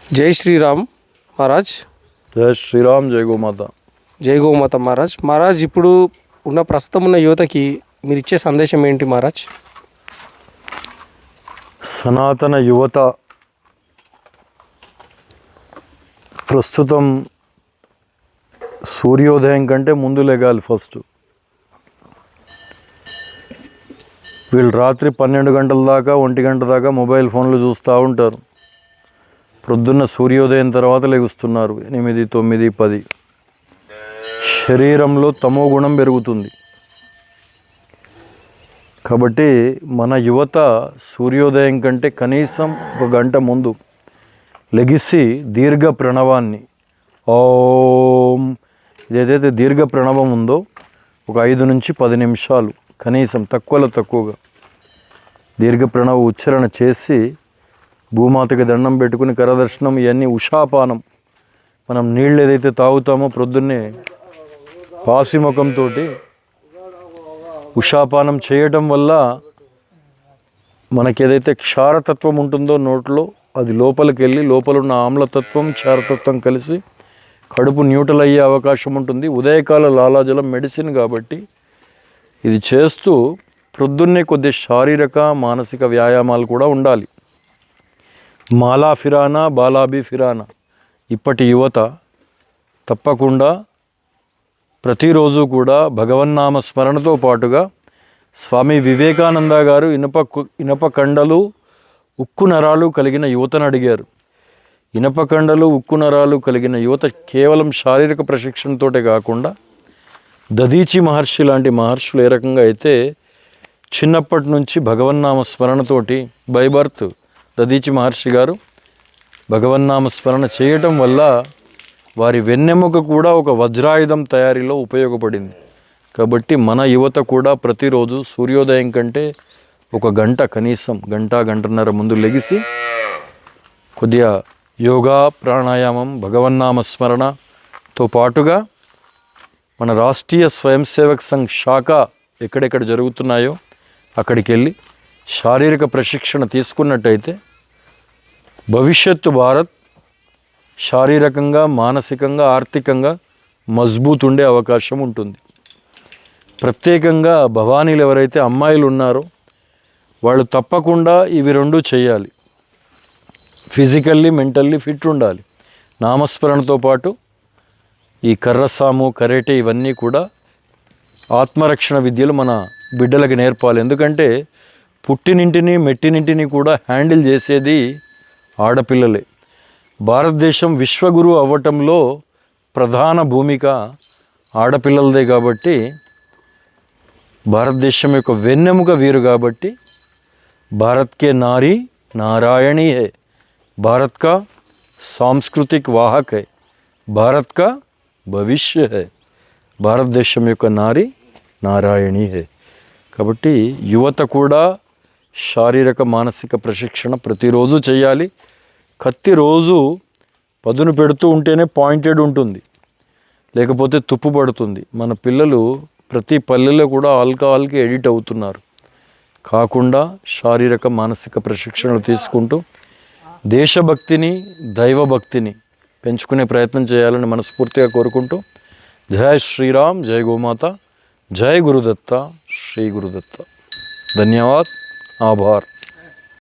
जय श्री राम महाराज। जय శ్రీరామ్ జై గోమాత జై గోమాత మహారాజ్. మహారాజ్, ఇప్పుడు ప్రస్తుతం ఉన్న యువతకి మీరు ఇచ్చే సందేశం ఏంటి మహారాజ్? సనాతన యువత ప్రస్తుతం సూర్యోదయం కంటే ముందు లెగాలి. ఫస్ట్ వీళ్ళు రాత్రి 12 గంటల దాకా 1 గంట దాకా మొబైల్ ఫోన్లు చూస్తూ ఉంటారు. ప్రొద్దున్న సూర్యోదయం తర్వాత లెగుస్తున్నారు 8, 9, 10. శరీరంలో తమో గుణం పెరుగుతుంది. కాబట్టి మన యువత సూర్యోదయం కంటే కనీసం 1 గంట ముందు లెగిసి దీర్ఘ ప్రణవాన్ని ఓం ఏదైతే దీర్ఘ ప్రణవం ఉందో ఒక 5 నుంచి 10 నిమిషాలు కనీసం తక్కువలో తక్కువగా దీర్ఘ ప్రణవ ఉచ్చారణ చేసి భూమాతకి దండం పెట్టుకుని కరదర్శనం ఇవన్నీ ఉషాపానం, మనం నీళ్ళు ఏదైతే తాగుతామో ప్రొద్దున్నే పాసిముఖంతో ఉషాపానం చేయటం వల్ల మనకి ఏదైతే క్షారతత్వం ఉంటుందో నోట్లో అది లోపలికి వెళ్ళి లోపల ఉన్న ఆమ్లతత్వం క్షారతత్వం కలిసి కడుపు న్యూట్రల్ అయ్యే అవకాశం ఉంటుంది. ఉదయకాల లాలాజలం మెడిసిన్ కాబట్టి ఇది చేస్తూ ప్రొద్దున్నే కొద్ది శారీరక మానసిక వ్యాయామాలు కూడా ఉండాలి. మాలా ఫిరానా బాలాబీ ఫిరానా ఇప్పటి యువత తప్పకుండా ప్రతిరోజు కూడా భగవన్నామ స్మరణతో పాటుగా స్వామి వివేకానంద గారు ఇనప కండలు ఉక్కు నరాలు కలిగిన యువతను అడిగారు. ఇనప కండలు ఉక్కు నరాలు కలిగిన యువత కేవలం శారీరక ప్రశిక్షణతోటే కాకుండా దదీచి మహర్షి లాంటి మహర్షులు ఏ రకంగా అయితే చిన్నప్పటి నుంచి భగవన్నామ స్మరణతోటి బై బర్త్ దదీచి మహర్షి గారు భగవన్నామ స్మరణ చేయటం వల్ల వారి వెన్నెముక కూడా ఒక వజ్రాయుధం తయారీలో ఉపయోగపడింది. కాబట్టి మన యువత కూడా ప్రతిరోజు సూర్యోదయం కంటే 1 గంట కనీసం గంటన్నర ముందు లెగిసి కొద్దిగా యోగా ప్రాణాయామం భగవన్నామ స్మరణతో పాటుగా మన రాష్ట్రీయ స్వయం సేవక్ సంఘ్ శాఖ ఎక్కడెక్కడ జరుగుతున్నాయో అక్కడికి వెళ్ళి శారీరక ప్రశిక్షణ తీసుకున్నట్టయితే భవిష్యత్తు భారత్ శారీరకంగా మానసికంగా ఆర్థికంగా మజ్బూత్ ఉండే అవకాశం ఉంటుంది. ప్రత్యేకంగా భవానీలు ఎవరైతే అమ్మాయిలు ఉన్నారో వాళ్ళు తప్పకుండా ఇవి 2 చేయాలి. ఫిజికల్లీ మెంటల్లీ ఫిట్ ఉండాలి. నామస్మరణతో పాటు ఈ కర్రసాము కరేటే ఇవన్నీ కూడా ఆత్మరక్షణ విద్యలు మన బిడ్డలకు నేర్పాలి. ఎందుకంటే పుట్టినింటిని మెట్టినింటిని కూడా హ్యాండిల్ చేసేది ఆడపిల్లలే. భారతదేశం విశ్వగురు అవ్వటంలో ప్రధాన భూమిక ఆడపిల్లలదే. కాబట్టి భారతదేశం యొక్క వెన్నెముక వీరు. కాబట్టి భారత్కే నారీ నారాయణీ హై, భారత్ కా సాంస్కృతిక్ వాహక్ హై, భారత్ కా భవిష్య హై, భారతదేశం యొక్క నారీ నారాయణీ హై. కాబట్టి యువత కూడా శారీరక మానసిక ప్రశిక్షణ ప్రతిరోజు చేయాలి. కత్తి రోజు పదును పెడుతూ ఉంటేనే పాయింటెడ్ ఉంటుంది, లేకపోతే తుప్పు పడుతుంది. మన పిల్లలు ప్రతి పల్లెలో కూడా ఆల్కహాల్కి ఎడిట్ అవుతున్నారు. కాకుండా శారీరక మానసిక ప్రశిక్షణలు తీసుకుంటూ దేశభక్తిని దైవభక్తిని పెంచుకునే ప్రయత్నం చేయాలని మనస్ఫూర్తిగా కోరుకుంటూ జై శ్రీరామ్ జై గోమాత జై గురుదత్త శ్రీ గురుదత్త. ధన్యవాద్. ఆభార్.